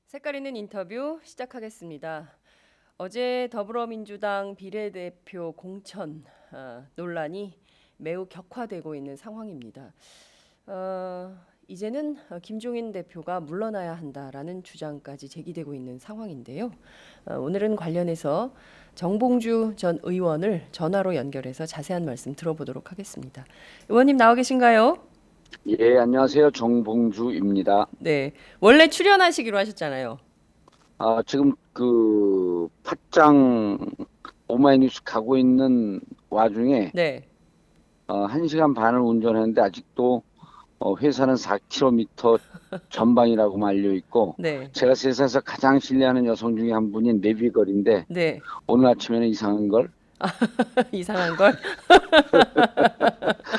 색깔 있는 인터뷰 시작하겠습니다. 어제 더불어민주당 비례대표 공천 논란이 매우 격화되고 있는 상황입니다. 이제는 김종인 대표가 물러나야 한다라는 주장까지 제기되고 있는 상황인데요. 오늘은 관련해서 정봉주 전 의원을 전화로 연결해서 자세한 말씀 들어보도록 하겠습니다. 의원님 나와 계신가요? 예, 안녕하세요. 정봉주입니다. 네, 원래 출연하시기로 하셨잖아요. 지금 팟짱 오마이뉴스 가고 있는 와중에 네, 1시간 반을 운전했는데 아직도 회사는 4km 전방이라고 알려 있고, 네, 제가 세상에서 가장 신뢰하는 여성 중에 한 분이 내비걸인데 네. 오늘 아침에는 이상한 걸. 이상한 걸.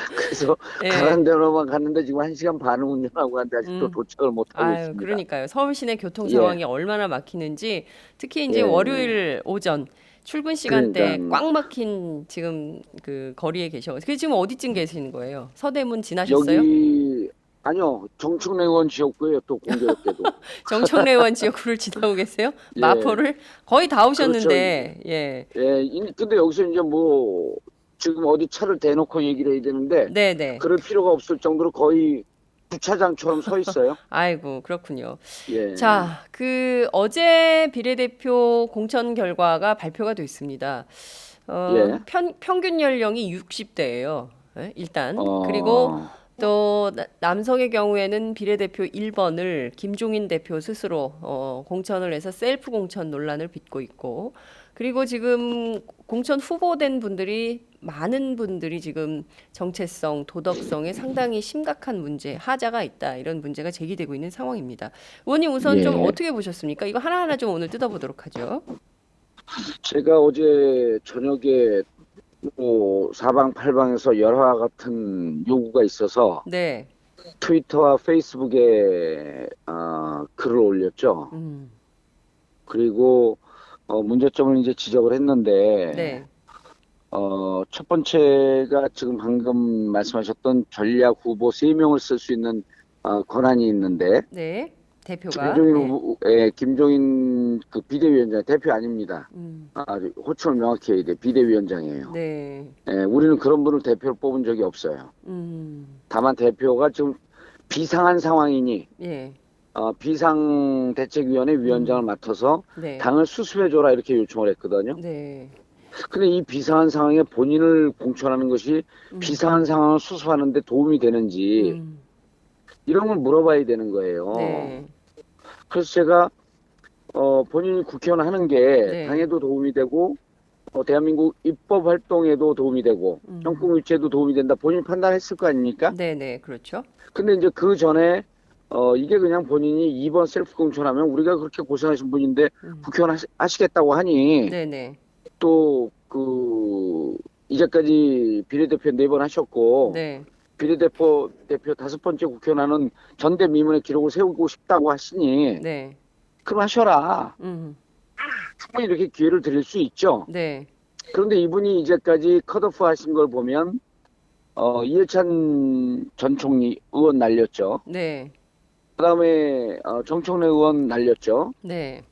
그래서 예. 가는 데로만 갔는데 지금 1시간 반을 운전하고 갔는데 아직도 음. 도착을 못하고 아유, 있습니다. 그러니까요. 서울 시내 교통 예, 상황이 얼마나 막히는지 특히 이제 예. 월요일 오전 출근 그러니까 시간대 꽉 막힌 지금 그 거리에 계셔. 그 지금 어디쯤 계시는 거예요? 서대문 지나셨어요? 여기 아니요, 정청래 의원 지역구예요. 또 공교롭게도. 정청래원 지역구를 지나고 계세요? 예, 마포를 거의 다 그렇죠. 오셨는데. 예. 예, 근데 여기서 이제 뭐 지금 어디 차를 대놓고 얘기를 해야 되는데 네, 네. 그럴 필요가 없을 정도로 거의 주차장처럼 서 있어요. 아이고, 그렇군요. 예, 자, 그 어제 비례대표 공천 결과가 발표가 됐습니다. 예, 평균 연령이 60대예요. 일단. 그리고 어, 또 남성의 경우에는 비례대표 1번을 김종인 대표 스스로 공천을 해서 셀프 공천 논란을 빚고 있고, 그리고 지금 공천 후보된 분들이 많은 분들이 지금 정체성, 도덕성에 상당히 심각한 문제, 하자가 있다 이런 문제가 제기되고 있는 상황입니다. 의원님 우선 좀 예. 어떻게 보셨습니까? 이거 하나하나 좀 오늘 뜯어보도록 하죠. 제가 어제 저녁에 뭐 사방팔방에서 열화 같은 요구가 있어서 네, 트위터와 페이스북에 글을 올렸죠. 음, 그리고 문제점을 이제 지적을 했는데 네, 첫 번째가 지금 방금 말씀하셨던 전략 후보 3명을 쓸 수 있는 권한이 있는데 네, 대표가, 김종인 예, 후보, 김종인 그 비대위원장 대표 아닙니다. 음, 호칭을 명확히 해야 돼. 비대위원장이에요. 네, 우리는 그런 분을 대표로 뽑은 적이 없어요. 다만 대표가 지금 비상한 상황이니 예, 비상대책위원회 위원장을 음, 맡아서 네, 당을 수습해줘라 이렇게 요청을 했거든요. 네, 근데 이 비상한 상황에 본인을 공천하는 것이 음, 비상한 상황을 수습하는 데 도움이 되는지 음, 이런 걸 물어봐야 되는 거예요. 네, 그래서 제가 본인이 국회의원 하는 게 네, 당에도 도움이 되고 대한민국 입법 활동에도 도움이 되고 음, 정권 유치에도 도움이 된다. 본인이 판단했을 거 아닙니까? 네, 네, 그렇죠. 근데 이제 그 전에 이게 그냥 본인이 2번 셀프 공천하면 우리가 그렇게 고생하신 분인데 음, 국회의원 하시겠다고 하니 네, 네, 또 이제까지 비례대표 4번 하셨고 네, 비례대표 5번째 국회의원하는 전대미문의 기록을 세우고 싶다고 하시니 네, 그럼 하셔라. 음, 충분히 이렇게 기회를 드릴 수 있죠. 네, 그런데 이분이 이제까지 컷오프 하신 걸 보면 이해찬 전 총리 의원 날렸죠. 네, 그다음에 정청래 의원 날렸죠. 네,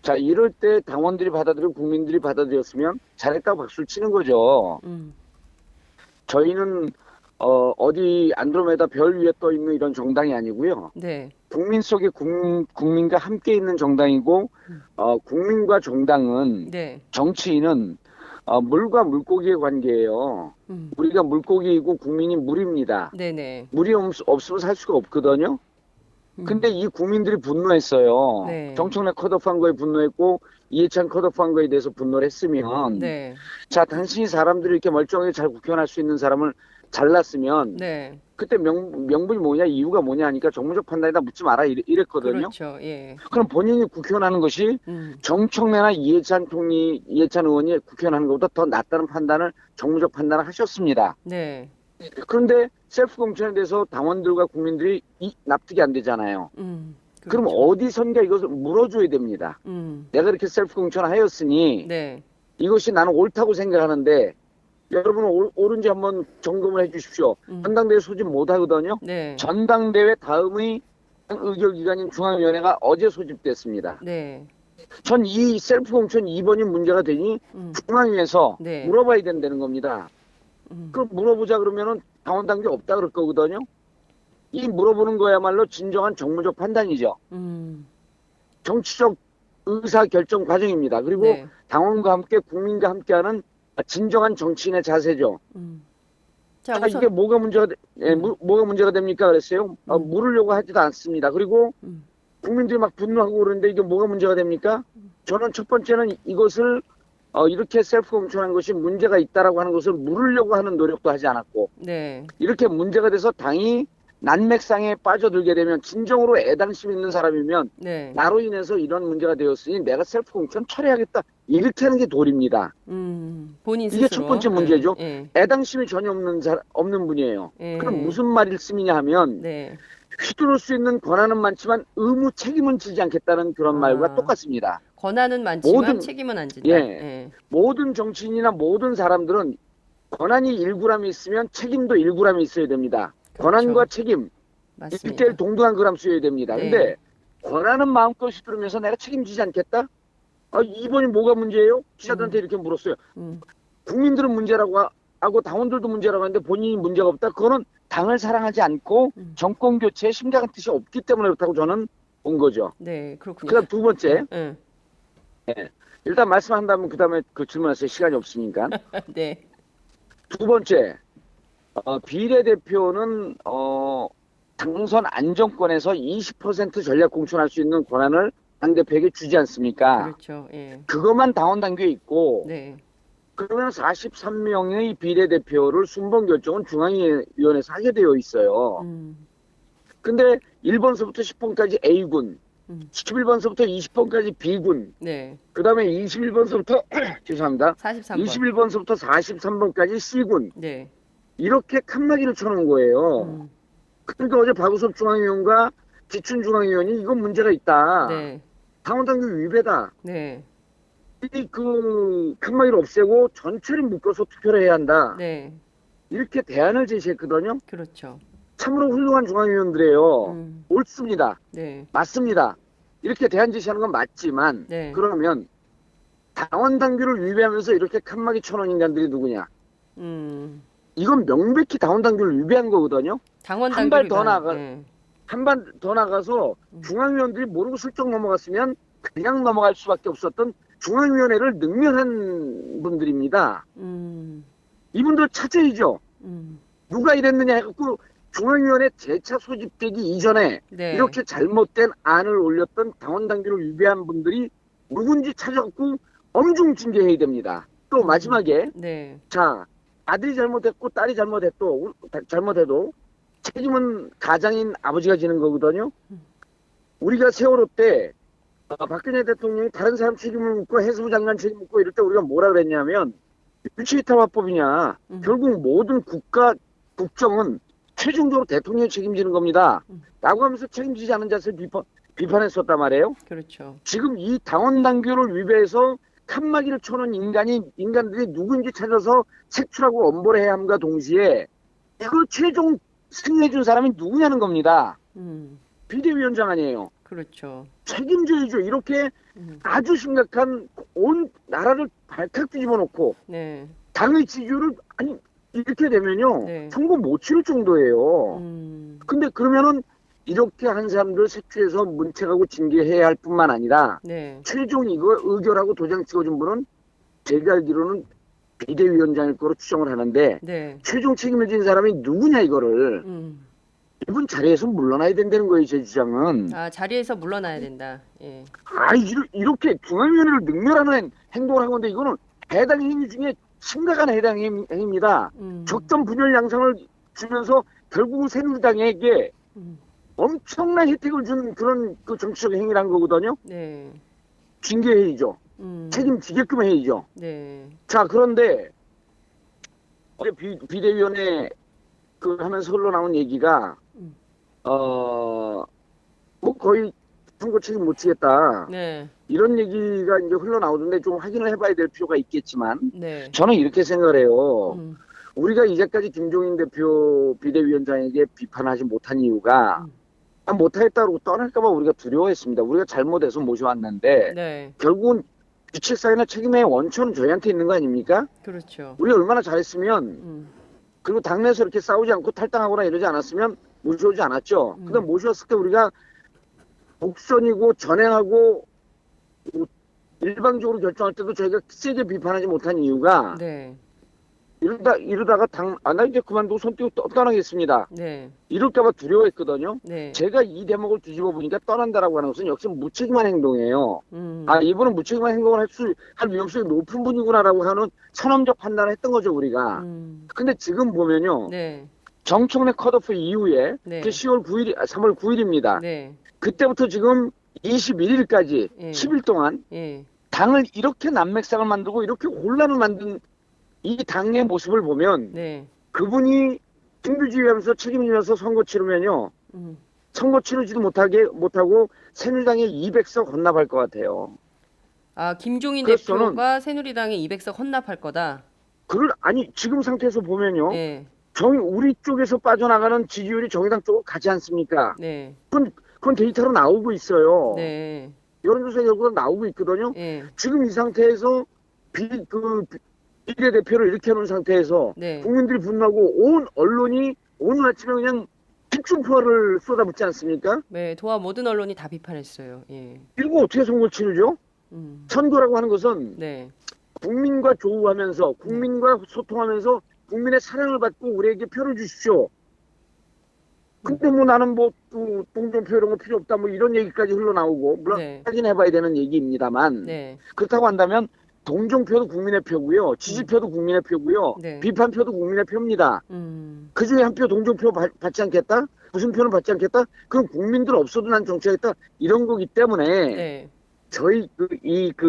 자, 이럴 때 당원들이 받아들이고 국민들이 받아들였으면 잘했다고 박수를 치는 거죠. 음, 저희는 어디 안드로메다 별 위에 떠 있는 이런 정당이 아니고요. 네, 국민 속에 국민과 함께 있는 정당이고, 국민과 정당은, 네, 정치인은 물과 물고기의 관계예요. 음, 우리가 물고기이고 국민이 물입니다. 네, 네, 물이 없으면 살 수가 없거든요. 근데 이 국민들이 분노했어요. 네, 정청래 컷오프한 거에 분노했고 이해찬 컷오프한 거에 대해서 분노를 했으면, 네, 자, 당신이 사람들이 이렇게 멀쩡하게 잘 국회의원 할 수 있는 사람을 잘랐으면 네, 그때 명분이 뭐냐 이유가 뭐냐 하니까 정무적 판단이다 묻지 마라 이랬거든요. 그렇죠. 예, 그럼 본인이 국회의원 하는 것이 음, 정청래나 이해찬 의원이 국회의원 하는 것보다 더 낫다는 판단을 정무적 판단을 하셨습니다. 네, 그런데 셀프 공천에 대해서 당원들과 국민들이 납득이 안 되잖아요. 그럼 그렇죠. 어디선가 이것을 물어줘야 됩니다. 내가 이렇게 셀프 공천을 하였으니 네, 이것이 나는 옳다고 생각하는데 여러분 옳은지 한번 점검을 해 주십시오. 전당대회 소집 못 하거든요. 네, 전당대회 다음의 의결기관인 중앙위원회가 어제 소집됐습니다. 네. 전 이 셀프 공천 2번이 문제가 되니 음. 중앙위에서 네. 물어봐야 된다는 겁니다. 음. 그럼 물어보자 그러면은 당원 단계 없다 그럴 거거든요. 이 물어보는 거야말로 진정한 정무적 판단이죠. 음. 정치적 의사 결정 과정입니다. 그리고 네. 당원과 함께 국민과 함께하는 진정한 정치인의 자세죠. 음. 자, 자, 이게 우선 뭐가 문제가 음. 뭐가 문제가 됩니까? 그랬어요. 물으려고 하지도 않습니다. 그리고 음. 국민들이 막 분노하고 그러는데 이게 뭐가 문제가 됩니까? 저는 첫 번째는 이것을 이렇게 셀프 공천한 것이 문제가 있다라고 하는 것을 물으려고 하는 노력도 하지 않았고, 네. 이렇게 문제가 돼서 당이 난맥상에 빠져들게 되면 진정으로 애당심 있는 사람이면 네. 나로 인해서 이런 문제가 되었으니 내가 셀프 공천 처리하겠다, 이렇게 하는 게 도리입니다. 본인 이게 첫 스스로. 번째 문제죠. 예. 애당심이 전혀 없는 분이에요. 예. 그럼 무슨 말씀이냐 하면 네. 휘두를 수 있는 권한은 많지만 의무 책임은 지지 않겠다는 그런 말과 아. 똑같습니다. 권한은 많지만 모든 책임은 안 진다. 예, 예. 모든 정치인이나 모든 사람들은 권한이 1g이 있으면 책임도 1g이 있어야 됩니다. 권한과 그렇죠. 책임 맞습니다. 1대1 동등한 그램 쓰여야 됩니다. 네. 근데 권한은 마음껏 휘두르면서 내가 책임지지 않겠다? 이번이 뭐가 문제예요? 기자들한테 이렇게 물었어요. 음. 국민들은 문제라고 하고 당원들도 문제라고 하는데 본인이 문제가 없다? 그거는 당을 사랑하지 않고 정권 교체에 심각한 뜻이 없기 때문에 그렇다고 저는 본 거죠. 네, 그렇군요. 그다음 두 번째, 예. 일단 말씀한다면 그 다음에 그 질문하세요. 시간이 없으니까. 네. 두 번째, 비례대표는 당선 안정권에서 20% 전략 공천할 수 있는 권한을 당대표에게 주지 않습니까? 그렇죠. 예. 그것만 당원 단계에 있고, 네. 그러면 43명의 비례대표를 순번 결정은 중앙위원회에서 하게 되어 있어요. 음. 근데 1번서부터 10번까지 A군, 음. 11번서부터 20번까지 B군, 네. 그 다음에 21번서부터, 죄송합니다. 43번. 21번서부터 43번까지 C군, 네. 이렇게 칸막이를 쳐놓은 거예요. 음. 그러니까 어제 박우섭 중앙위원과 기춘 중앙위원이 이건 문제가 있다. 네. 당원당규 위배다. 네. 이 그 칸막이를 없애고 전체를 묶어서 투표를 해야 한다. 네. 이렇게 대안을 제시했거든요. 그렇죠. 참으로 훌륭한 중앙위원들이에요. 음. 옳습니다. 네. 맞습니다. 이렇게 대안 제시하는 건 맞지만 네. 그러면 당원 당규를 위배하면서 이렇게 칸막이 쳐놓은 인간들이 누구냐? 음. 이건 명백히 당원 당규를 위배한 거거든요. 당원 한 발 당규를 더 나가 네. 한 발 더 나가서 중앙위원들이 모르고 슬쩍 넘어갔으면 그냥 넘어갈 수밖에 없었던 중앙위원회를 능멸한 분들입니다. 이분들 찾아야죠. 누가 이랬느냐 해갖고 중앙위원회 재차 소집되기 이전에 네. 이렇게 잘못된 안을 올렸던 당원 당규를 위배한 분들이 누군지 찾아갖고 엄중 징계해야 됩니다. 또 마지막에 네. 자, 아들이 잘못했고 딸이 잘못해도 책임은 가장인 아버지가 지는 거거든요. 우리가 세월호 때 박근혜 대통령이 다른 사람 책임을 묻고 해수부 장관 책임 묻고 이럴 때 우리가 뭐라 그랬냐면 유치이탈화법이냐. 결국 모든 국정은 최종적으로 대통령이 책임지는 겁니다. 라고 하면서 책임지지 않은 자세를 비판했었단 말이에요. 그렇죠. 지금 이 당원 당규를 위배해서 칸막이를 쳐놓은 인간들이 누구인지 찾아서 색출하고 엄벌 해야 함과 동시에 이걸 최종 승인해준 사람이 누구냐는 겁니다. 비대위원장 아니에요. 그렇죠. 책임져야죠. 이렇게 아주 심각한 온 나라를 발칵 뒤집어 놓고 네. 당의 지지율을 아니 이렇게 되면요. 네. 선거 못 치를 정도예요. 근데 그러면은 이렇게 한 사람들 색출해서 문책하고 징계해야 할 뿐만 아니라 네. 최종 이거 의결하고 도장 찍어준 분은 제가 알기로는 비대위원장일 거로 추정을 하는데 네. 최종 책임을 진 사람이 누구냐 이거를 이분 자리에서 물러나야 된다는 거예요. 제 주장은. 아, 자리에서 물러나야 된다. 예. 이렇게 중앙위원회를 능멸하는 행동을 한 건데 이거는 해당 행위 중에 심각한 해당 행위입니다. 적정 분열 양상을 주면서 결국은 새누리당에게 엄청난 혜택을 준 그런 그 정치적 행위를 한 거거든요. 네. 징계해야죠. 책임지게끔 해야죠. 네. 자, 그런데 어제 비대위원회 그 하면서 흘러나온 얘기가 뭐 거의 선거 책임 못 지겠다. 네. 이런 얘기가 이제 흘러나오던데 좀 확인을 해봐야 될 필요가 있겠지만 네. 저는 이렇게 생각을 해요. 우리가 이제까지 김종인 대표 비대위원장에게 비판하지 못한 이유가 못하겠다고 떠날까봐 우리가 두려워했습니다. 우리가 잘못해서 모셔왔는데 네. 결국은 주책사유나 책임의 원천은 저희한테 있는 거 아닙니까? 그렇죠. 우리가 얼마나 잘했으면 음. 그리고 당내에서 이렇게 싸우지 않고 탈당하거나 이러지 않았으면 모셔오지 않았죠. 근데 모셔왔을 때 우리가 독선이고 전행하고 일방적으로 결정할 때도 저희가 세게 비판하지 못한 이유가 네. 이러다가 나 이제 그만두고 손 떼고 떠나겠습니다. 네. 이럴까봐 두려워했거든요. 네. 제가 이 대목을 뒤집어 보니까 떠난다라고 하는 것은 역시 무책임한 행동이에요. 음. 아, 이분은 무책임한 행동을 할 위험성이 높은 분이구나라고 하는 선험적 판단을 했던 거죠, 우리가. 음. 근데 지금 보면요. 네. 정청래 컷오프 이후에 네. 그 10월 9일, 3월 9일입니다. 네. 그때부터 지금 21일까지 예. 10일 동안 예. 당을 이렇게 난맥상을 만들고 이렇게 혼란을 만든 이 당의 모습을 보면 네. 그분이 신규지휘하면서 책임지면서 선거 치르면요. 음. 선거 치르지도 못하고 새누리당에 200석 헌납할 것 같아요. 아, 김종인 그래서 저는 대표가 새누리당에 200석 헌납할 거다. 아니 지금 상태에서 보면요. 예. 우리 쪽에서 빠져나가는 지지율이 정의당 쪽으로 가지 않습니까? 네. 그건 데이터로 나오고 있어요. 네. 여론조사 결과가 나오고 있거든요. 예. 지금 이 상태에서 비례대표를 이렇게 해놓은 상태에서 네. 국민들이 분노하고 온 언론이 오늘 아침에 그냥 집중포화를 쏟아붓지 않습니까? 네, 도와 모든 언론이 다 비판했어요. 예. 이거 어떻게 선거를 치르죠? 선거라고 하는 것은 네. 국민과 조우하면서 국민과 소통하면서 국민의 사랑을 받고 우리에게 표를 주십시오. 근데 뭐 나는 뭐 동정표 이런 거 필요 없다 뭐 이런 얘기까지 흘러나오고 물론 네. 확인해봐야 되는 얘기입니다만 네. 그렇다고 한다면 동정표도 국민의 표고요. 지지표도 국민의 표고요. 네. 비판표도 국민의 표입니다. 음. 그중에 한 표 동정표 받지 않겠다? 무슨 표는 받지 않겠다? 그럼 국민들 없어도 난 정치하겠다? 이런 거기 때문에 네. 저희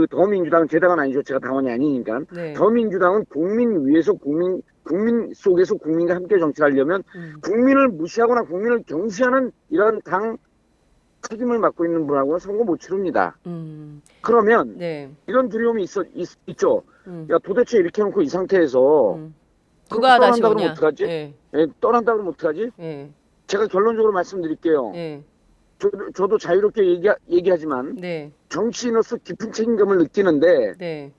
더민주당은 제 당은 아니죠. 제가 당원이 아니니까. 네. 더민주당은 국민 위에서 국민 속에서 국민과 함께 정치하려면 국민을 무시하거나 국민을 경시하는 이런 당 책임을 맡고 있는 분하고는 선거 못 치릅니다. 그러면 네. 이런 두려움이 있죠. 야 도대체 이렇게 해놓고 이 상태에서 누가 다시 떠난다 그러면 오냐? 어떡하지? 예. 예, 떠난다 그러면 어떡하지? 예. 제가 결론적으로 말씀드릴게요. 예. 저도 자유롭게 얘기하지만 네. 정치인으로서 깊은 책임감을 느끼는데 네.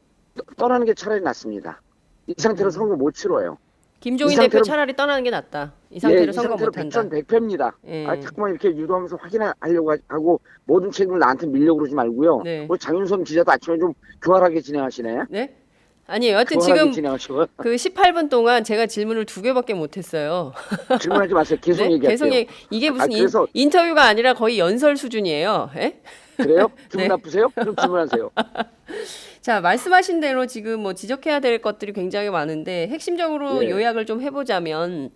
떠나는 게 차라리 낫습니다. 이 상태로 선거 못 치러요. 김종인 이 대표 상태로- 차라리 떠나는 게 낫다. 이 상태로 이 선거 상태로 못 한다. 100%100패입니다. 예. 아, 자꾸만 이렇게 유도하면서 확인하려고 하고 모든 책임을 나한테 밀려고 그러지 말고요. 네. 우리 장윤선 기자도 아침에 좀 교활하게 진행하시네. 네? 아니에요. 여하튼 교활하게 지금 진행하시고 그 18분 동안 제가 질문을 2개밖에 못 했어요. 질문하지 마세요. 계속 네? 얘기하세요. 이게 무슨 그래서- 인터뷰가 아니라 거의 연설 수준이에요. 예? 그래요? 기분 네. 나쁘세요? 그럼 질문하세요. 자, 말씀하신 대로 지금 뭐 지적해야 될 것들이 굉장히 많은데 핵심적으로 예. 요약을 좀 해보자면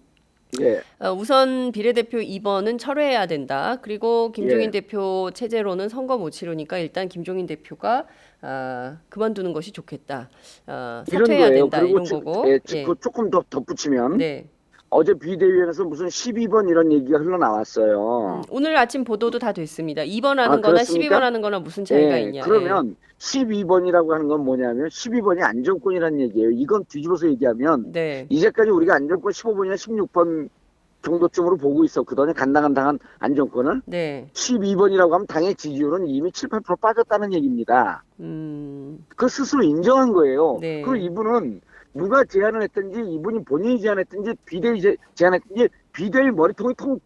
예. 우선 비례대표 2번은 철회해야 된다. 그리고 김종인 예. 대표 체제로는 선거 못 치르니까 일단 김종인 대표가 그만두는 것이 좋겠다. 이런 사퇴해야 거예요. 된다. 그리고 이런 거고. 예, 예. 그 조금 더 덧붙이면 네. 어제 비대위원회에서 무슨 12번 이런 얘기가 흘러나왔어요. 오늘 아침 보도도 다 됐습니다. 2번 하는 아, 거나 그렇습니까? 12번 하는 거나 무슨 차이가 예, 있냐. 그러면 12번이라고 하는 건 뭐냐면 12번이 안정권이라는 얘기예요. 이건 뒤집어서 얘기하면 네. 이제까지 우리가 안정권 15번이나 16번 정도쯤으로 보고 있었거든요. 간당간당한 안정권을. 네. 12번이라고 하면 당의 지지율은 이미 7, 8% 빠졌다는 얘기입니다. 그 스스로 인정한 거예요. 네. 그리고 이분은 누가 제안을 했든지 이분이 본인이 제안했든지 비대위 제안했든지 비대위 머리통이 통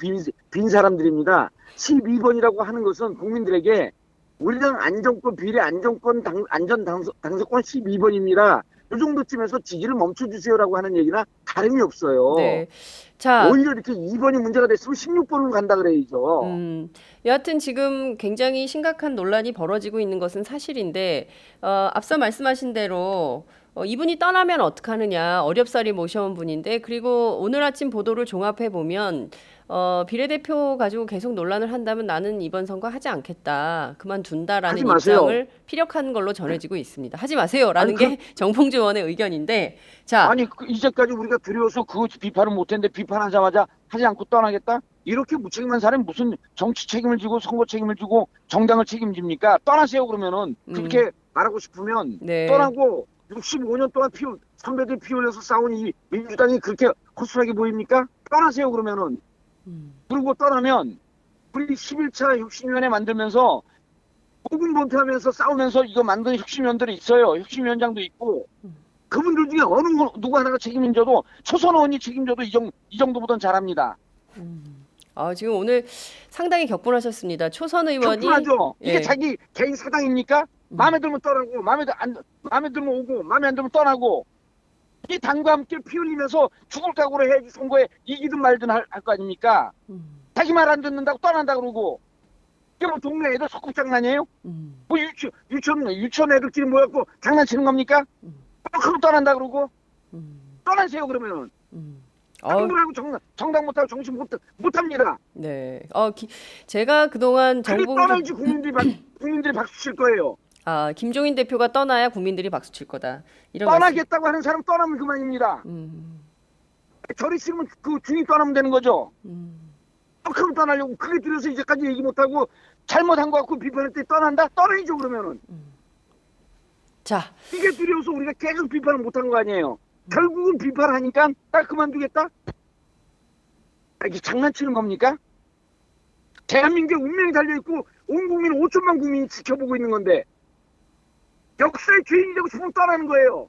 빈 사람들입니다. 12번이라고 하는 것은 국민들에게 우리 당 안정권 비례 안정권 당선권 12번입니다. 이 정도쯤에서 지지를 멈춰주세요라고 하는 얘기나 다름이 없어요. 네. 자, 오히려 이렇게 2번이 문제가 됐으면 16번으로 간다 그래야죠. 여하튼 지금 굉장히 심각한 논란이 벌어지고 있는 것은 사실인데 앞서 말씀하신 대로 이분이 떠나면 어떡하느냐 어렵사리 모셔온 분인데 그리고 오늘 아침 보도를 종합해 보면 비례대표 가지고 계속 논란을 한다면 나는 이번 선거 하지 않겠다 그만둔다라는 하지 마세요. 입장을 피력한 걸로 전해지고 있습니다. 하지 마세요라는 아니, 게 정봉주 의원의 의견인데 자 아니 이제까지 우리가 두려워서 그거 비판을 못했는데 비판하자마자 하지 않고 떠나겠다? 이렇게 무책임한 사람이 무슨 정치 책임을 지고 선거 책임을 지고 정당을 책임집니까? 떠나세요 그러면은 그렇게 말하고 싶으면 네. 떠나고 65년 동안 선배들이 피 흘려서 싸운 이 민주당이 그렇게 허술하게 보입니까? 떠나세요 그러면은. 그리고 떠나면 우리 11차 혁신위원회 만들면서 고군분투하면서 싸우면서 이거 만든 혁신위원들이 있어요. 혁신위원장도 있고 그분들 중에 누구 하나가 책임져도 초선 의원이 책임져도 이 정도보단 잘합니다. 지금 오늘 상당히 격분하셨습니다. 초선 의원이 격분하죠. 이게 예. 자기 개인 사당입니까? 마음에 들면 떠나고 마음에 들면 오고 마음에 안 들면 떠나고 이 당과 함께 피 흘리면서 죽을 각오로 해야지 선거에 이기든 말든 할 거 아닙니까? 자기 말 안 듣는다고 떠난다 그러고 이게 뭐 동네 애들 소꿉장난이에요? 뭐 유치원 애들끼리 모여갖고 장난치는 겁니까? 그럼 떠난다 그러고 떠나세요 그러면은 정부라고 정당 못하고 정신 못합니다. 네. 제가 그동안 그게 정봉주 떠나야지 국민들이 박수 칠 거예요. 김종인 대표가 떠나야 국민들이 박수 칠 거다. 이런 떠나겠다고 하는 사람 떠나면 그만입니다. 저리 싫으면 그 중이 떠나면 되는 거죠. 그럼 떠나려고 그게 들여서 이제까지 얘기 못하고 잘못한 거 같고 비판했더니 떠난다? 떠나야죠 그러면은. 자, 이게 두려워서 우리가 계속 비판을 못한 거 아니에요. 결국은 비판하니까 딱 그만두겠다? 이게 장난치는 겁니까? 대한민국의 운명이 달려있고 온 국민 5천만 국민이 지켜보고 있는 건데 역사의 죄인이 되고 싶으면 떠나는 거예요.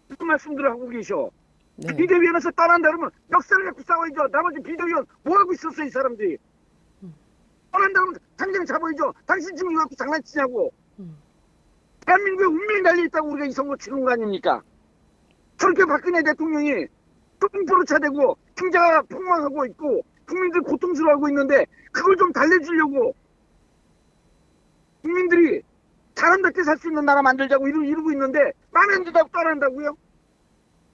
무슨 말씀들을 하고 계셔. 네. 비대위원회에서 떠난다 그러면 역사를 갖고 싸워야죠. 나머지 비대위원 뭐하고 있었어 이 사람들이. 떠난다 그러면 당장 잡아야죠. 당신 지금 이거 갖고 장난치냐고. 대한민국의 운명이 달려있다고 우리가 이 선거 치른 거 아닙니까? 저렇게 박근혜 대통령이 똥포로 차대고 경제가 폭망하고 있고 국민들 고통스러워하고 있는데 그걸 좀 달래주려고 국민들이 사람답게 살 수 있는 나라 만들자고 이루고 있는데 마음에 안 든다고 떠난다고요?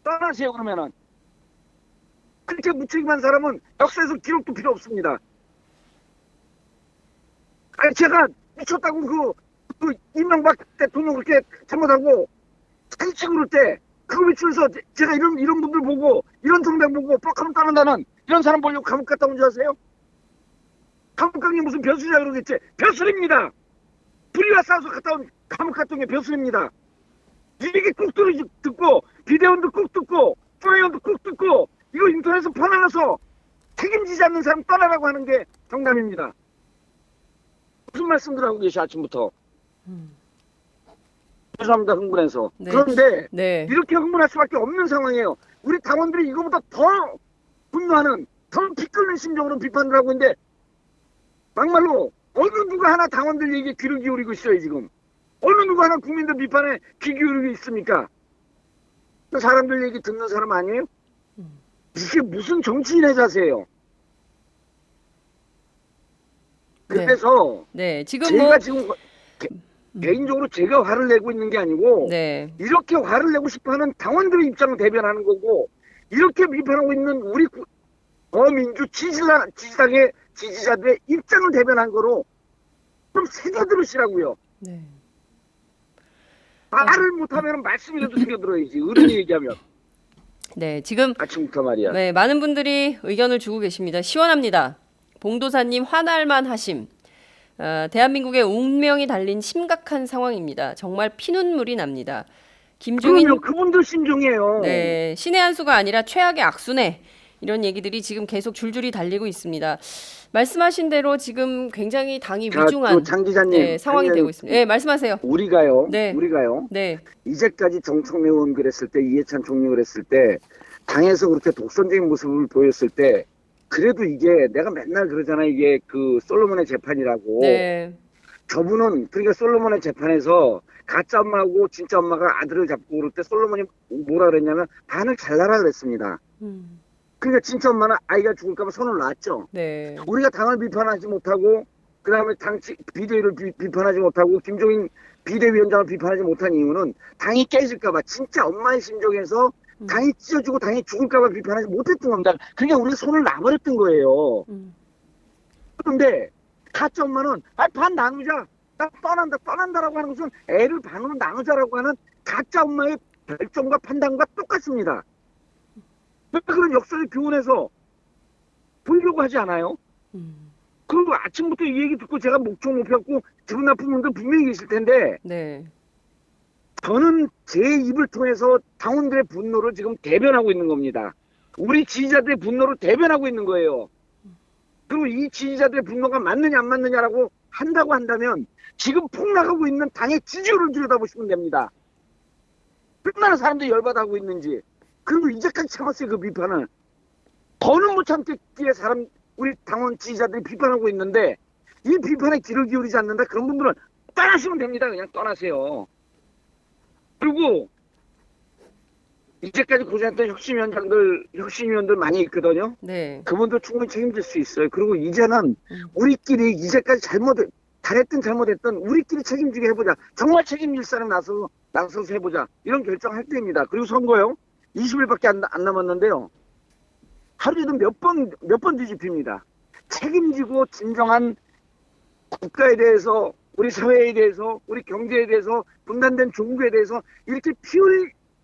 떠나세요 그러면은. 그렇게 무책임한 사람은 역사에서 기록도 필요 없습니다. 아니 제가 미쳤다고 그 이명박 대통령 그렇게 잘못하고 사기치고 그럴 때 그거 외치면서 제가 이런 분들 보고 이런 정당 보고 뻑하면 떠난다는 이런 사람 보려고 감옥 갔다 온 줄 아세요? 감옥 간 게 무슨 벼슬이라 그러겠지. 벼슬입니다. 불의와 싸워서 감옥 갔다 온 게 벼슬입니다. 이게 꼭 듣고 비대원도 꼭 듣고 중앙위원도 꼭 듣고 이거 인터넷에서 퍼나가서 책임지지 않는 사람 떠나라고 하는 게 정답입니다. 무슨 말씀들 하고 계시 아침부터. 죄송합니다 흥분해서. 네. 그런데 네. 이렇게 흥분할 수밖에 없는 상황이에요. 우리 당원들이 이거보다 더 분노하는 더 비끓는 심정으로 비판을 하고 있는데 막말로 어느 누가 하나 당원들 얘기에 귀를 기울이고 있어요 지금. 어느 누가 하나 국민들 비판에 귀 기울이고 있습니까? 그 사람들 얘기 듣는 사람 아니에요? 이게 무슨 정치인의 자세예요? 그래서 네. 지금 제가 지금 개인적으로 제가 화를 내고 있는 게 아니고 네. 이렇게 화를 내고 싶어하는 당원들의 입장을 대변하는 거고 이렇게 비판하고 있는 우리 어민주 지지당의 지지자들의 입장을 대변한 거로 좀 새겨 들으시라고요. 네. 말을 못하면 말씀이라도 새겨 들어야지. 어른이 얘기하면. 네. 지금 아침부터 말이야. 네, 많은 분들이 의견을 주고 계십니다. 시원합니다. 봉도사님 화날만 하심. 대한민국의 운명이 달린 심각한 상황입니다. 정말 피눈물이 납니다. 김종인 그럼요. 그분들 심정이에요. 네, 신의 한 수가 아니라 최악의 악수네. 이런 얘기들이 지금 계속 줄줄이 달리고 있습니다. 말씀하신 대로 지금 굉장히 당이 위중한 장 기자님, 네, 상황이 되고 있습니다. 네, 말씀하세요. 우리가요. 네. 네. 이제까지 정청래 의원 그랬을 때 이해찬 총리 그랬을 때 당에서 그렇게 독선적인 모습을 보였을 때 그래도 이게 내가 맨날 그러잖아. 이게 그 솔로몬의 재판이라고. 네. 저분은 그러니까 솔로몬의 재판에서 가짜 엄마하고 진짜 엄마가 아들을 잡고 그럴 때 솔로몬이 뭐라 그랬냐면 반을 잘라라 그랬습니다. 그러니까 진짜 엄마는 아이가 죽을까 봐 손을 놨죠. 네. 우리가 당을 비판하지 못하고 그다음에 비대위를 비판하지 못하고 김종인 비대위원장을 비판하지 못한 이유는 당이 깨질까 봐 진짜 엄마의 심정에서 당이 찢어지고 당이 죽을까 봐 비판하지 못했던 겁니다. 그러니까 우리가 손을 놔버렸던 거예요. 그런데 가짜 엄마는 반 나누자. 나 떠난다라고 하는 것은 애를 반으로 나누자라고 하는 가짜 엄마의 결정과 판단과 똑같습니다. 왜 그런 역사를 교훈해서 보이려고 하지 않아요? 그리고 아침부터 이 얘기 듣고 제가 목청 높였고 기분 나쁜 분들 분명히 계실 텐데 네. 저는 제 입을 통해서 당원들의 분노를 지금 대변하고 있는 겁니다. 우리 지지자들의 분노를 대변하고 있는 거예요. 그리고 이 지지자들의 분노가 맞느냐 안 맞느냐라고 한다고 한다면 지금 폭락하고 있는 당의 지지율을 들여다보시면 됩니다. 얼마나 사람들이 열받아하고 있는지. 그리고 이제까지 참았어요, 그 비판을. 더는 못 참겠기에 우리 당원 지지자들이 비판하고 있는데 이 비판에 귀를 기울이지 않는다. 그런 분들은 떠나시면 됩니다. 그냥 떠나세요. 그리고 이제까지 고생했던 혁신위원들 많이 있거든요. 네. 그분도 충분히 책임질 수 있어요. 그리고 이제는 우리끼리 이제까지 잘못했던 우리끼리 책임지게 해보자. 정말 책임질 사람 나서서 해보자. 이런 결정할 때입니다. 그리고 선거요. 20일밖에 안 남았는데요. 하루에도 몇 번 뒤집힙니다. 책임지고 진정한 국가에 대해서, 우리 사회에 대해서, 우리 경제에 대해서, 분단된 종교에 대해서 이렇게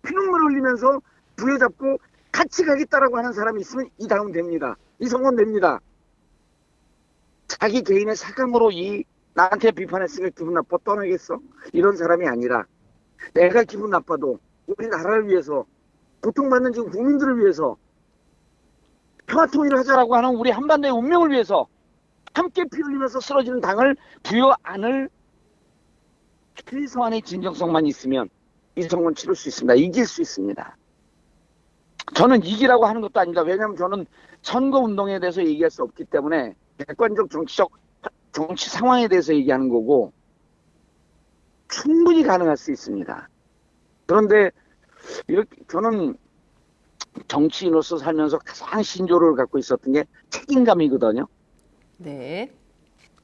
피눈물 흘리면서 부여잡고 같이 가겠다라고 하는 사람이 있으면 이 당은 됩니다. 이 선거는 됩니다. 자기 개인의 사감으로 나한테 비판했으니까 기분 나빠 떠나겠어? 이런 사람이 아니라 내가 기분 나빠도 우리 나라를 위해서, 고통받는 지금 국민들을 위해서 평화통일을 하자라고 하는 우리 한반도의 운명을 위해서 함께 피 흘리면서 쓰러지는 당을 부여 안을 최소한의 진정성만 있으면 이 선거는 치를 수 있습니다. 이길 수 있습니다. 저는 이기라고 하는 것도 아닙니다. 왜냐하면 저는 선거운동에 대해서 얘기할 수 없기 때문에 객관적 정치 상황에 대해서 얘기하는 거고 충분히 가능할 수 있습니다. 그런데 이렇게 저는 정치인으로서 살면서 가장 신조를 갖고 있었던 게 책임감이거든요. 네.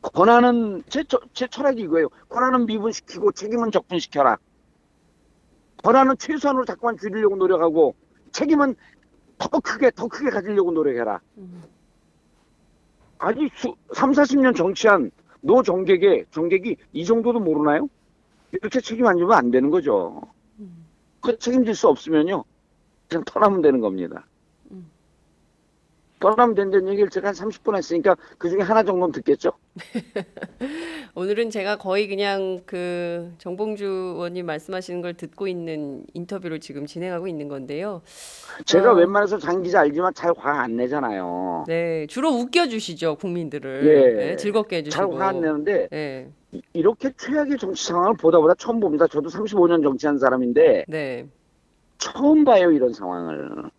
권한은 제 철학이 이거예요. 권한은 미분시키고 책임은 적분시켜라. 권한은 최소한으로 자꾸만 줄이려고 노력하고 책임은 더 크게 가지려고 노력해라. 아니 3, 40년 정치한 정객이 이 정도도 모르나요? 이렇게 책임 안 지면 안 되는 거죠. 그 책임질 수 없으면요. 그냥 떠나면 되는 겁니다. 떠나면 된다는 얘기를 제가 한 30분 했으니까 그중에 하나 정도는 듣겠죠? 오늘은 제가 거의 그냥 그 정봉주 의원님 말씀하시는 걸 듣고 있는 인터뷰를 지금 진행하고 있는 건데요. 제가 어, 웬만해서 장 기자 알지만 잘 화 안 내잖아요. 네, 주로 웃겨주시죠, 국민들을. 네, 예. 즐겁게 잘 화 안 해주시고. 내는데 네, 이렇게 최악의 정치 상황을 보다 처음 봅니다. 저도 35년 정치한 사람인데 네, 처음 봐요, 이런 상황을.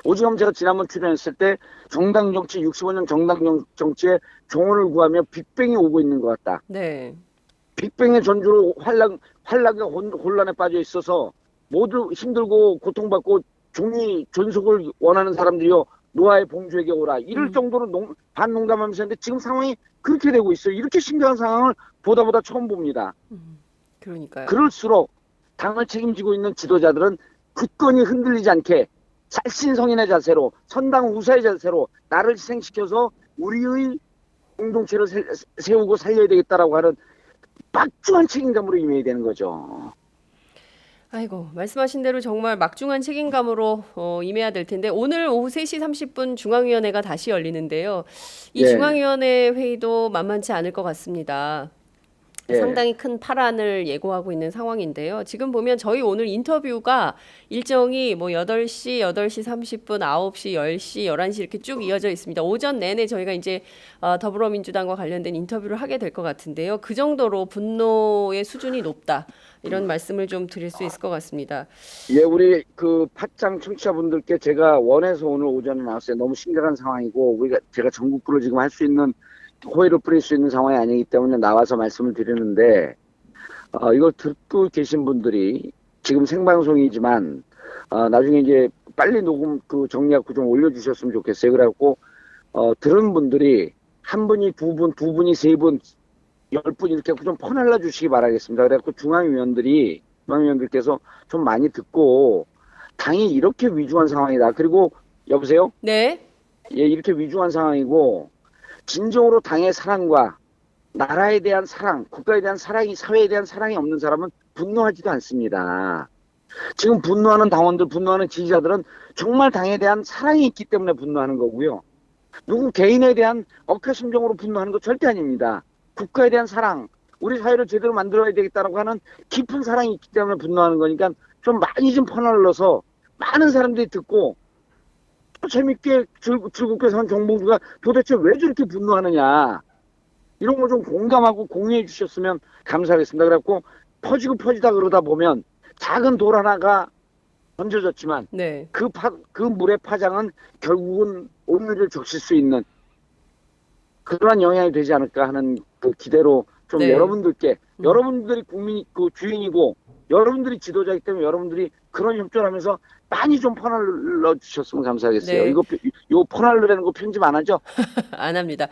오죽하면 제가 지난번 출연했을 때 정당 정치, 65년 정당 정치에 종언을 구하며 빅뱅이 오고 있는 것 같다. 네, 빅뱅의 전주로 환락과 혼란에 빠져 있어서 모두 힘들고 고통받고 존속을 원하는 사람들이요. 노아의 봉주에게 오라. 이럴 정도로 반농담하면서 했는데 지금 상황이 그렇게 되고 있어요. 이렇게 심각한 상황을 보다 처음 봅니다. 그러니까요. 그럴수록 당을 책임지고 있는 지도자들은 굳건히 흔들리지 않게 살신성인의 자세로, 선당 우사의 자세로 나를 희생시켜서 우리의 공동체를 세우고 살려야 되겠다라고 하는 막중한 책임감으로 임해야 되는 거죠. 아이고, 말씀하신 대로 정말 막중한 책임감으로 임해야 될 텐데 오늘 오후 3시 30분 중앙위원회가 다시 열리는데요. 이 예, 중앙위원회 회의도 만만치 않을 것 같습니다. 예. 상당히 큰 파란을 예고하고 있는 상황인데요. 지금 보면 저희 오늘 인터뷰가 일정이 뭐 8시, 8시 30분, 9시, 10시, 11시 이렇게 쭉 이어져 있습니다. 오전 내내 저희가 이제 더불어민주당과 관련된 인터뷰를 하게 될 것 같은데요. 그 정도로 분노의 수준이 높다. 이런 말씀을 좀 드릴 수 있을 것 같습니다. 예, 우리 그 팟짱 청취자분들께 제가 원해서 오늘 오전에 나왔어요. 너무 심각한 상황이고 제가 전국구를 지금 할 수 있는 호의를 뿌릴 수 있는 상황이 아니기 때문에 나와서 말씀을 드리는데 이걸 듣고 계신 분들이 지금 생방송이지만 나중에 이제 빨리 녹음 정리하고 좀 올려주셨으면 좋겠어요. 그래갖고 들은 분들이 한 분이 두 분이 세 분, 10분 이렇게 좀 퍼날라 주시기 바라겠습니다. 그래갖고 중앙위원들께서 좀 많이 듣고 당이 이렇게 위중한 상황이다. 그리고 여보세요? 네. 예, 이렇게 위중한 상황이고 진정으로 당의 사랑과 나라에 대한 사랑, 국가에 대한 사랑이, 사회에 대한 사랑이 없는 사람은 분노하지도 않습니다. 지금 분노하는 당원들, 분노하는 지지자들은 정말 당에 대한 사랑이 있기 때문에 분노하는 거고요. 누구 개인에 대한 억하심정으로 분노하는 거 절대 아닙니다. 국가에 대한 사랑, 우리 사회를 제대로 만들어야 되겠다라고 하는 깊은 사랑이 있기 때문에 분노하는 거니까 좀 많이 좀 퍼날러서 많은 사람들이 듣고 재밌게 즐겁게 산 정봉주가 도대체 왜 저렇게 분노하느냐. 이런 거 좀 공감하고 공유해 주셨으면 감사하겠습니다. 그래갖고 퍼지다 그러다 보면 작은 돌 하나가 던져졌지만 네. 그 물의 파장은 결국은 온 일을 적실 수 있는 그러한 영향이 되지 않을까 하는 그 기대로 좀 네. 여러분들께 여러분들이 국민이 그 주인이고 여러분들이 지도자이기 때문에 여러분들이 그런 협조를 하면서 많이 좀 퍼날러 주셨으면 감사하겠어요. 네. 요 퍼날르라는 거 편집 안 하죠? 안 합니다.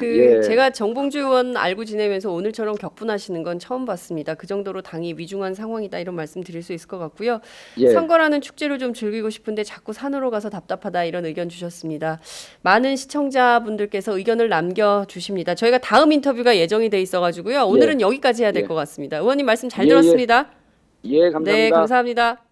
예. 제가 정봉주 의원 알고 지내면서 오늘처럼 격분하시는 건 처음 봤습니다. 그 정도로 당이 위중한 상황이다 이런 말씀 드릴 수 있을 것 같고요. 예. 선거라는 축제를 좀 즐기고 싶은데 자꾸 산으로 가서 답답하다 이런 의견 주셨습니다. 많은 시청자분들께서 의견을 남겨주십니다. 저희가 다음 인터뷰가 예정이 돼 있어가지고요. 오늘은 여기까지 해야 될 예. 것 같습니다. 의원님 말씀 잘 예, 예. 들었습니다. 예, 감사합니다. 네, 감사합니다.